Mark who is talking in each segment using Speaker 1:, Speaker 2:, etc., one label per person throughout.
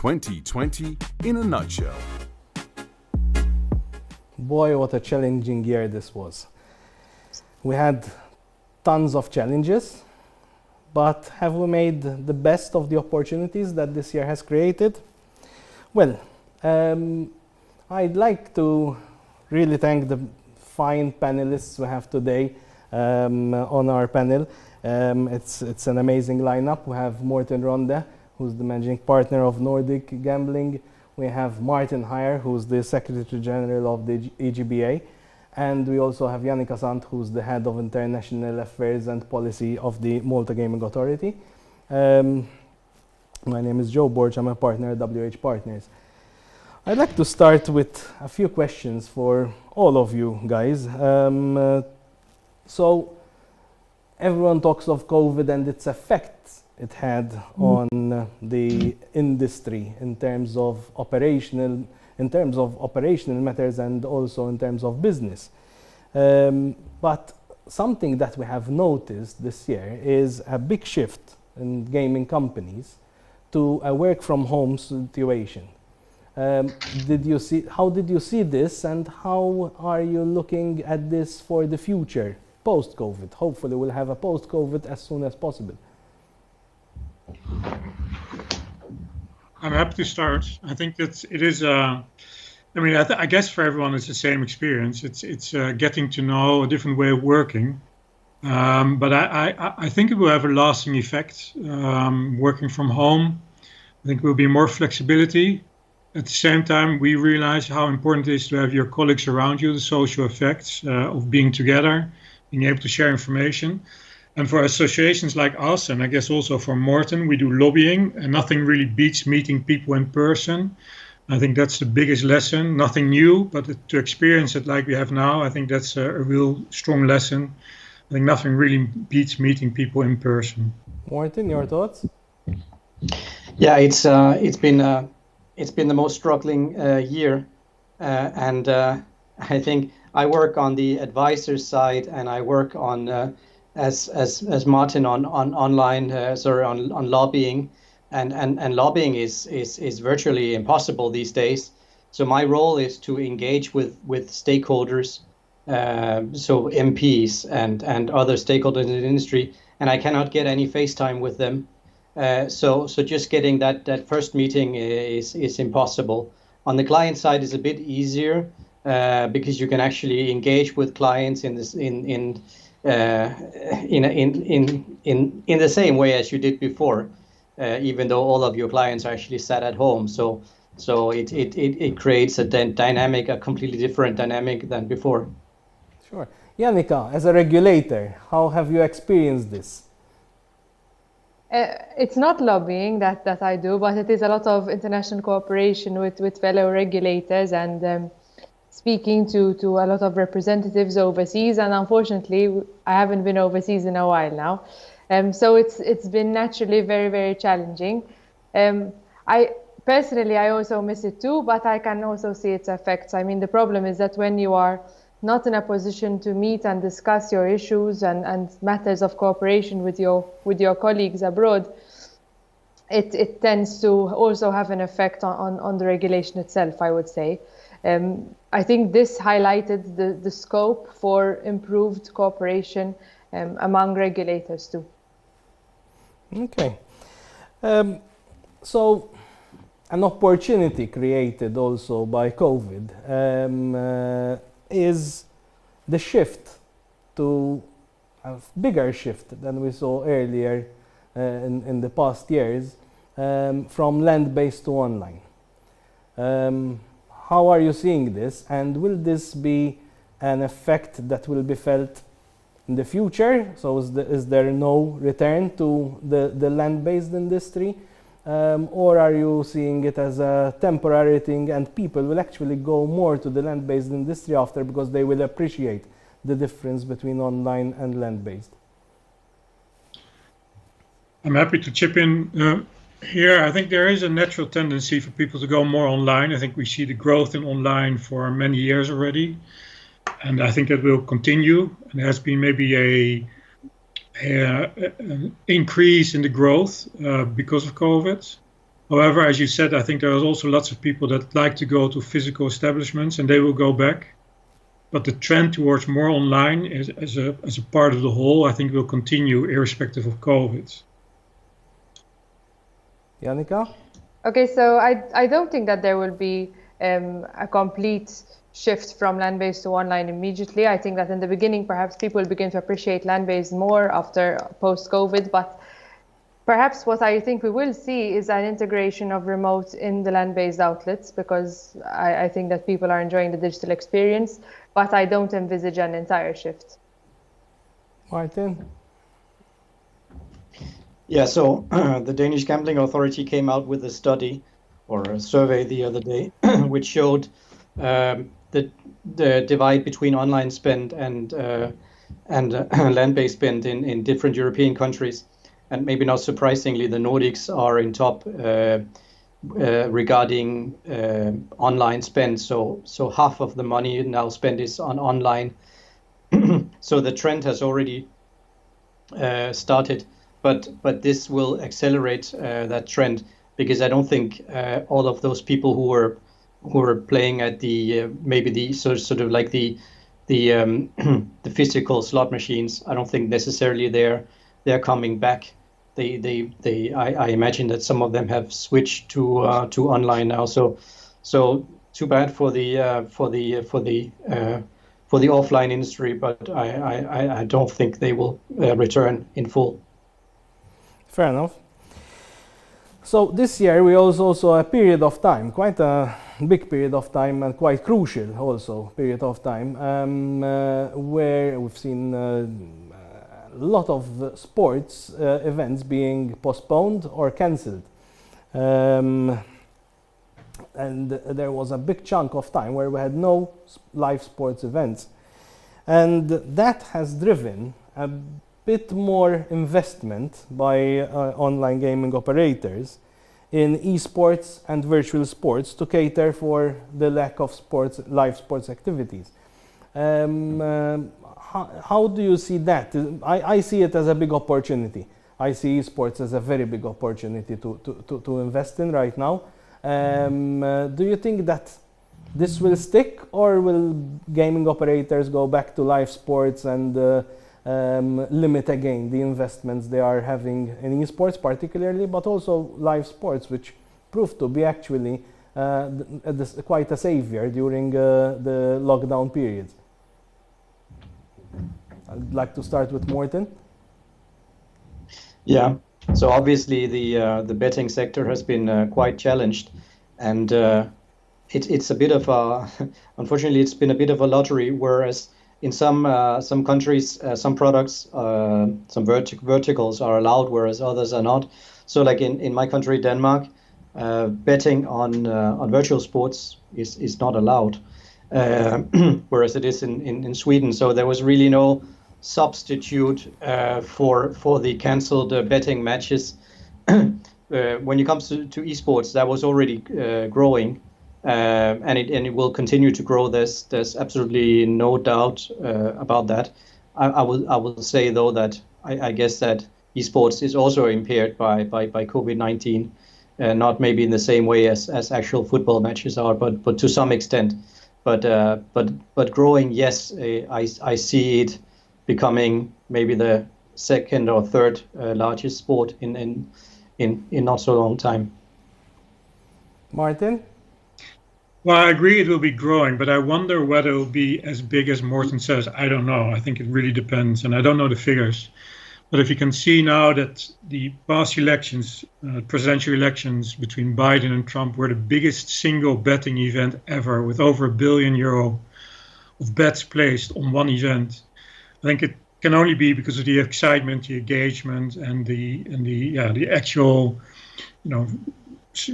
Speaker 1: 2020 in a nutshell.
Speaker 2: Boy, what a challenging year this was. We had tons of challenges, but have we made the best of the opportunities that this year has created? Well, I'd like to really thank the fine panelists we have today on our panel. It's an amazing lineup. We have Morten Ronde, who's the managing partner of Nordic Gambling. We have Maarten Haijer, who's the Secretary General of the EGBA. And we also have Yanica Sant, who's the Head of International Affairs and Policy of the Malta Gaming Authority. My name is Joe Borg. I'm a partner at WH Partners. I'd like to start with a few questions for all of you guys. So everyone talks of COVID and its effects it had on the industry in terms of operational matters and also in terms of business. But something that we have noticed this year is a big shift in gaming companies to a work from home situation. How did you see this, and how are you looking at this for the future post-COVID? Hopefully we'll have a post-COVID as soon as possible.
Speaker 3: I'm happy to start. I think that it is. I guess for everyone it's the same experience. It's getting to know a different way of working. But I think it will have a lasting effect. Working from home, I think there will be more flexibility. At the same time, we realize how important it is to have your colleagues around you, the social effects of being together, being able to share information. And for associations like us, and I guess also for Morten, we do lobbying, and nothing really beats meeting people in person. I think that's the biggest lesson. Nothing new, but to experience it like we have now, I think that's a real strong lesson. I think nothing really beats meeting people in person.
Speaker 2: Morten, your thoughts?
Speaker 4: Yeah, it's been the most struggling year, and I think I work on the advisor side, and I work on as Maarten on online, on lobbying, and lobbying is virtually impossible these days. So my role is to engage with stakeholders, so MPs and other stakeholders in the industry, and I cannot get any FaceTime with them. So just getting that first meeting is impossible. On the client side is a bit easier because you can actually engage with clients in the same way as you did before, even though all of your clients are actually sat at home. So it creates a completely different dynamic than before.
Speaker 2: Sure. Yanica, as a regulator, how have you experienced this?
Speaker 5: It's not lobbying that I do, but it is a lot of international cooperation with fellow regulators and speaking to a lot of representatives overseas. And unfortunately, I haven't been overseas in a while now. So it's been naturally very, very challenging. I personally also miss it too, but I can also see its effects. I mean, the problem is that when you are not in a position to meet and discuss your issues and matters of cooperation with your colleagues abroad, it tends to also have an effect on the regulation itself, I would say. I think this highlighted the scope for improved cooperation among regulators too.
Speaker 2: Okay. So an opportunity created also by COVID is the shift to a bigger shift than we saw earlier in the past years from land-based to online. How are you seeing this, and will this be an effect that will be felt in the future? So is there no return to the land-based industry? Or are you seeing it as a temporary thing and people will actually go more to the land-based industry after because they will appreciate the difference between online and land-based?
Speaker 3: I'm happy to chip in here. I think there is a natural tendency for people to go more online. I think we see the growth in online for many years already. And I think that will continue. And there has been maybe an increase in the growth because of COVID. However, as you said, I think there are also lots of people that like to go to physical establishments, and they will go back. But the trend towards more online as a part of the whole, I think, will continue irrespective of COVID.
Speaker 2: Yanica?
Speaker 5: Okay, so I don't think that there will be a complete shift from land-based to online immediately. I think that in the beginning, perhaps people will begin to appreciate land-based more after post-COVID, but perhaps what I think we will see is an integration of remote in the land-based outlets, because I think that people are enjoying the digital experience, but I don't envisage an entire shift.
Speaker 2: Maarten?
Speaker 4: Yeah, so the Danish Gambling Authority came out with a study or a survey the other day, which showed the divide between online spend and land-based spend in different European countries. And maybe not surprisingly, the Nordics are in top regarding online spend. So half of the money now spent is on online. So the trend has already started, but this will accelerate that trend, because I don't think all of those people who were playing at the maybe the sort of like the physical slot machines, I don't think necessarily they're coming back. I imagine that some of them have switched to online now. So too bad for the offline industry, but I don't think they will return in full.
Speaker 2: Fair enough. So this year we also saw a period of time, quite a big period of time, and quite crucial also period of time, where we've seen a lot of sports events being postponed or cancelled. And there was a big chunk of time where we had no live sports events. And that has driven a bit more investment by online gaming operators in esports and virtual sports to cater for the lack of live sports activities. How do you see that? I see it as a big opportunity. I see esports as a very big opportunity to invest in right now. Do you think that this will stick, or will gaming operators go back to live sports and limit again the investments they are having in esports particularly, but also live sports, which proved to be actually quite a savior during the lockdown periods? I'd like to start with Morten.
Speaker 4: Yeah, so obviously the betting sector has been quite challenged, and it's a bit of a unfortunately it's been a bit of a lottery. Whereas in some countries, some products, some verticals are allowed, whereas others are not. So like in my country, Denmark, betting on virtual sports is not allowed, whereas it is in Sweden. So there was really no substitute for the cancelled betting matches. When it comes to esports, that was already growing, and it will continue to grow. There's absolutely no doubt about that. I will say though that I guess that esports is also impaired by COVID-19, not maybe in the same way as actual football matches are, but to some extent. But growing, yes, I see it becoming maybe the second or third largest sport in not so long time.
Speaker 2: Maarten?
Speaker 3: Well, I agree it will be growing, but I wonder whether it will be as big as Morten says. I don't know. I think it really depends, and I don't know the figures. But if you can see now that the past elections, presidential elections between Biden and Trump, were the biggest single betting event ever, with over €1 billion of bets placed on one event, I think it can only be because of the excitement, the engagement, and the actual,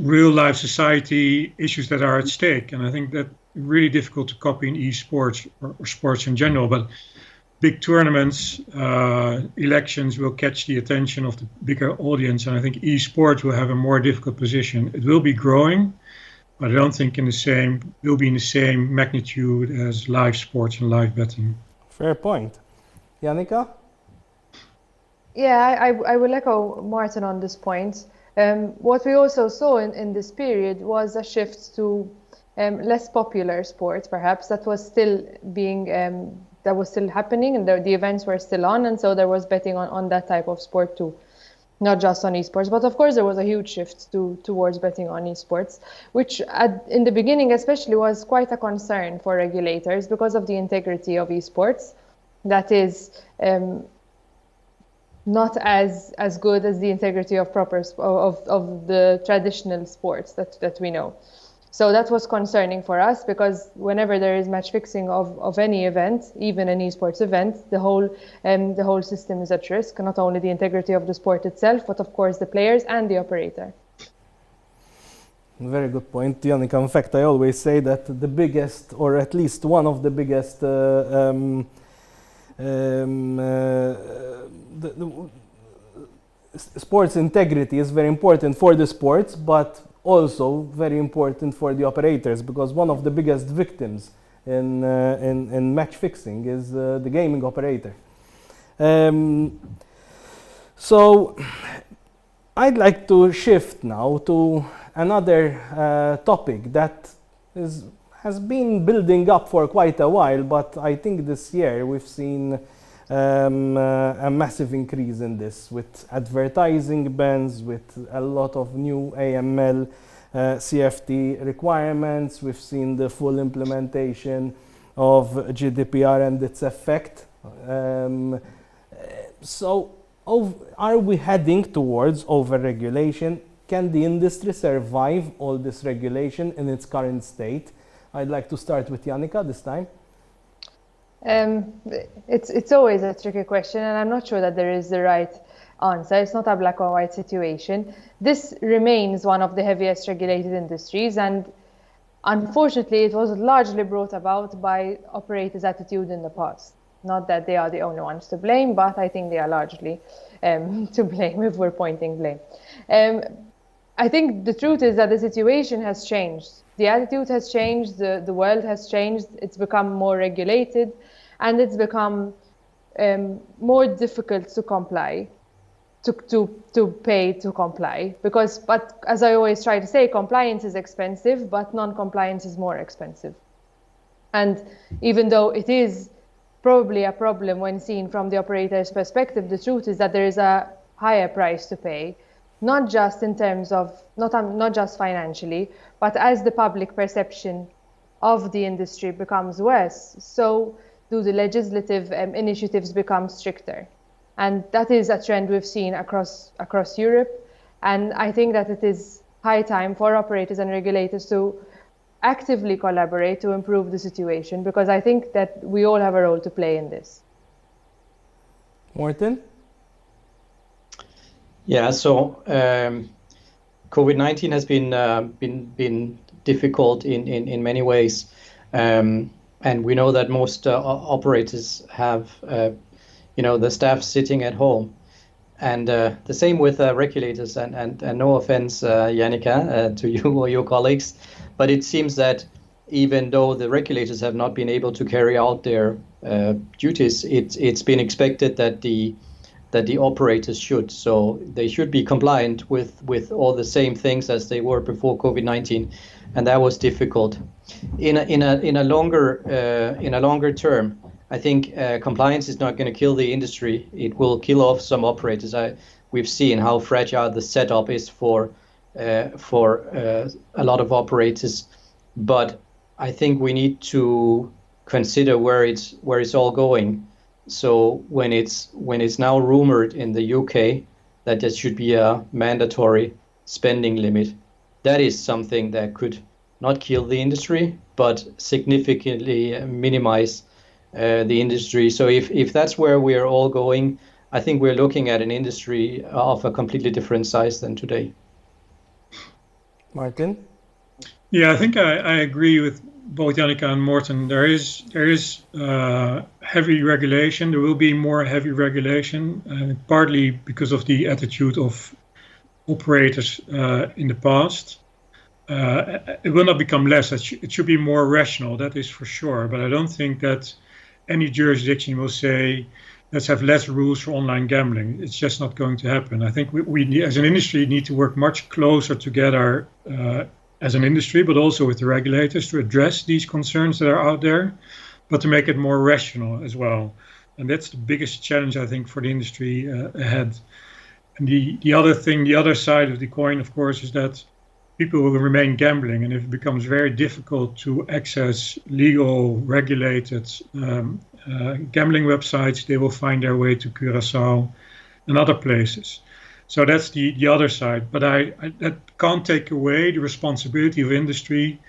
Speaker 3: real life society issues that are at stake. And I think that really difficult to copy in esports or sports in general. But big tournaments, elections will catch the attention of the bigger audience, and I think esports will have a more difficult position. It will be growing, but I don't think will be in the same magnitude as live sports and live betting.
Speaker 2: Fair point. Yanica?
Speaker 5: Yeah, I will echo Maarten on this point. What we also saw in this period was a shift to less popular sports, perhaps, that was still being that was still happening, and the events were still on, and so there was betting on that type of sport too, not just on esports. But of course, there was a huge shift towards betting on esports, which in the beginning especially was quite a concern for regulators because of the integrity of esports. That is not as good as the integrity of of the traditional sports that we know. So that was concerning for us, because whenever there is match fixing of any event, even an esports event, the whole system is at risk, not only the integrity of the sport itself, but of course the players and the operator.
Speaker 2: Very good point, Yanica. In fact, I always say that the biggest, or at least one of the biggest sports integrity is very important for the sports, but also very important for the operators, because one of the biggest victims in match fixing is the gaming operator. So I'd like to shift now to another topic that has been building up for quite a while, but I think this year we've seen a massive increase in this, with advertising bans, with a lot of new AML, CFT requirements. We've seen the full implementation of GDPR and its effect. So are we heading towards over-regulation? Can the industry survive all this regulation in its current state? I'd like to start with Yanica this time.
Speaker 5: It's always a tricky question, and I'm not sure that there is the right answer. It's not a black or white situation. This remains one of the heaviest regulated industries, and unfortunately it was largely brought about by operators' attitude in the past. Not that they are the only ones to blame, but I think they are largely to blame if we're pointing blame. I think the truth is that the situation has changed. The attitude has changed, the world has changed, it's become more regulated, and it's become more difficult to comply, to pay to comply. But as I always try to say, compliance is expensive, but non-compliance is more expensive. And even though it is probably a problem when seen from the operator's perspective, the truth is that there is a higher price to pay. Not just in terms of, not just financially, but as the public perception of the industry becomes worse, so do the legislative initiatives become stricter. And that is a trend we've seen across Europe. And I think that it is high time for operators and regulators to actively collaborate to improve the situation, because I think that we all have a role to play in this.
Speaker 2: Morten?
Speaker 4: Yeah, so COVID-19 has been difficult in many ways, and we know that most operators have the staff sitting at home, and the same with regulators. And no offense, Yanica, to you or your colleagues, but it seems that even though the regulators have not been able to carry out their duties, it's been expected that the operators should. So they should be compliant with all the same things as they were before COVID-19, and that was difficult. In a longer term, I think compliance is not going to kill the industry. It will kill off some operators. We've seen how fragile the setup is for a lot of operators, but I think we need to consider where it's all going. So when it's now rumored in the UK that there should be a mandatory spending limit, that is something that could not kill the industry, but significantly minimize the industry. So if that's where we're all going, I think we're looking at an industry of a completely different size than today.
Speaker 2: Maarten?
Speaker 3: Yeah, I think I agree with both Yanica and Morten. There is heavy regulation. There will be more heavy regulation, partly because of the attitude of operators in the past. It will not become less. It should be more rational, that is for sure. But I don't think that any jurisdiction will say let's have less rules for online gambling. It's just not going to happen. I think we as an industry need to work much closer together as an industry, but also with the regulators to address these concerns that are out there, but to make it more rational as well. And that's the biggest challenge, I think, for the industry ahead. And the other side of the coin, of course, is that people will remain gambling, and if it becomes very difficult to access legal, regulated gambling websites, they will find their way to Curaçao and other places. So that's the other side. But that can't take away the responsibility of industry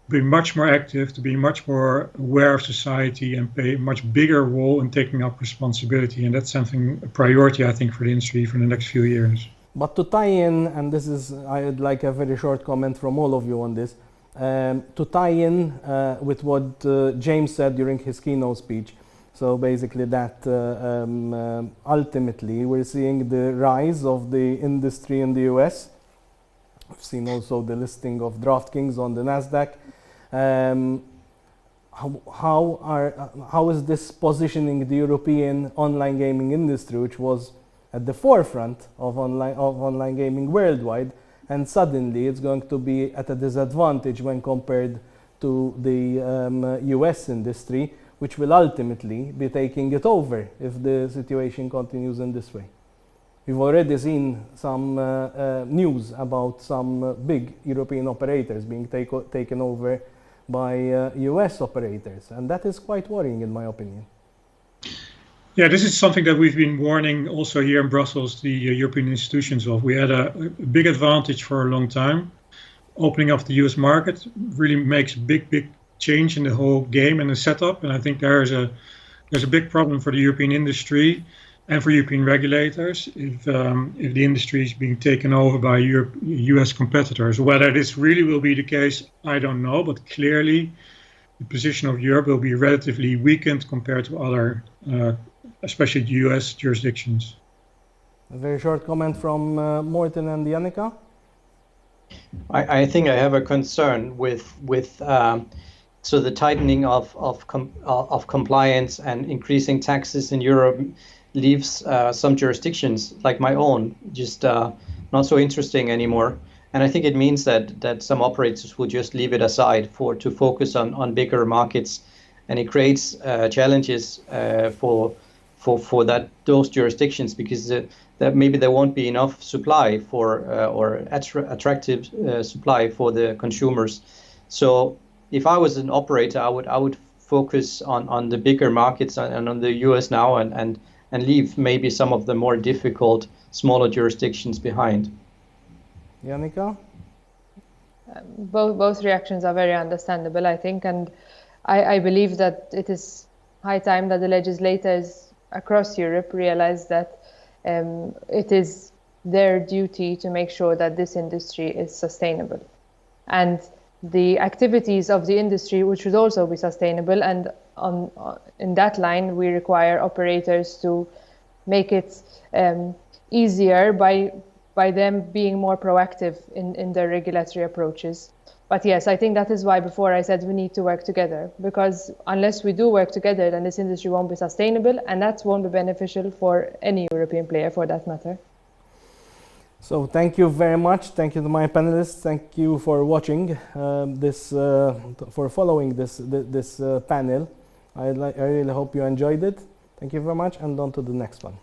Speaker 3: to be much more active, to be much more aware of society, and play a much bigger role in taking up responsibility. And that's something, a priority, I think, for the industry for the next few years.
Speaker 2: But to tie in, and this is, I would like a very short comment from all of you on this, to tie in with what James said during his keynote speech. So basically that ultimately we're seeing the rise of the industry in the US. We've seen also the listing of DraftKings on the NASDAQ. How is this positioning the European online gaming industry, which was at the forefront of online gaming worldwide, and suddenly it's going to be at a disadvantage when compared to the US industry, which will ultimately be taking it over if the situation continues in this way? We've already seen some news about some big European operators being taken over by US operators, and that is quite worrying in my opinion.
Speaker 3: Yeah, this is something that we've been warning also here in Brussels, the European institutions of. We had a big advantage for a long time. Opening up the US market really makes a big change in the whole game and the setup. And I think there's a big problem for the European industry and for European regulators if the industry is being taken over by US competitors. Whether this really will be the case, I don't know. But clearly, the position of Europe will be relatively weakened compared to other especially the US jurisdictions.
Speaker 2: A very short comment from Morten and Yanica.
Speaker 4: I think I have a concern with so the tightening of compliance and increasing taxes in Europe leaves some jurisdictions like my own just not so interesting anymore. And I think it means that some operators will just leave it aside to focus on bigger markets, and it creates challenges for those jurisdictions, because that maybe there won't be enough supply for or attractive supply for the consumers. So if I was an operator, I would focus on the bigger markets and on the US now, and leave maybe some of the more difficult smaller jurisdictions behind.
Speaker 2: Yanica?
Speaker 5: Both reactions are very understandable, I think, and I believe that it is high time that the legislators across Europe realize that it is their duty to make sure that this industry is sustainable, and the activities of the industry which should also be sustainable. And in that line, we require operators to make it easier by them being more proactive in their regulatory approaches. But yes, I think that is why before I said we need to work together, because unless we do work together, then this industry won't be sustainable, and that won't be beneficial for any European player for that matter.
Speaker 2: So thank you very much. Thank you to my panelists. Thank you for watching for following this panel. I really hope you enjoyed it. Thank you very much, and on to the next one.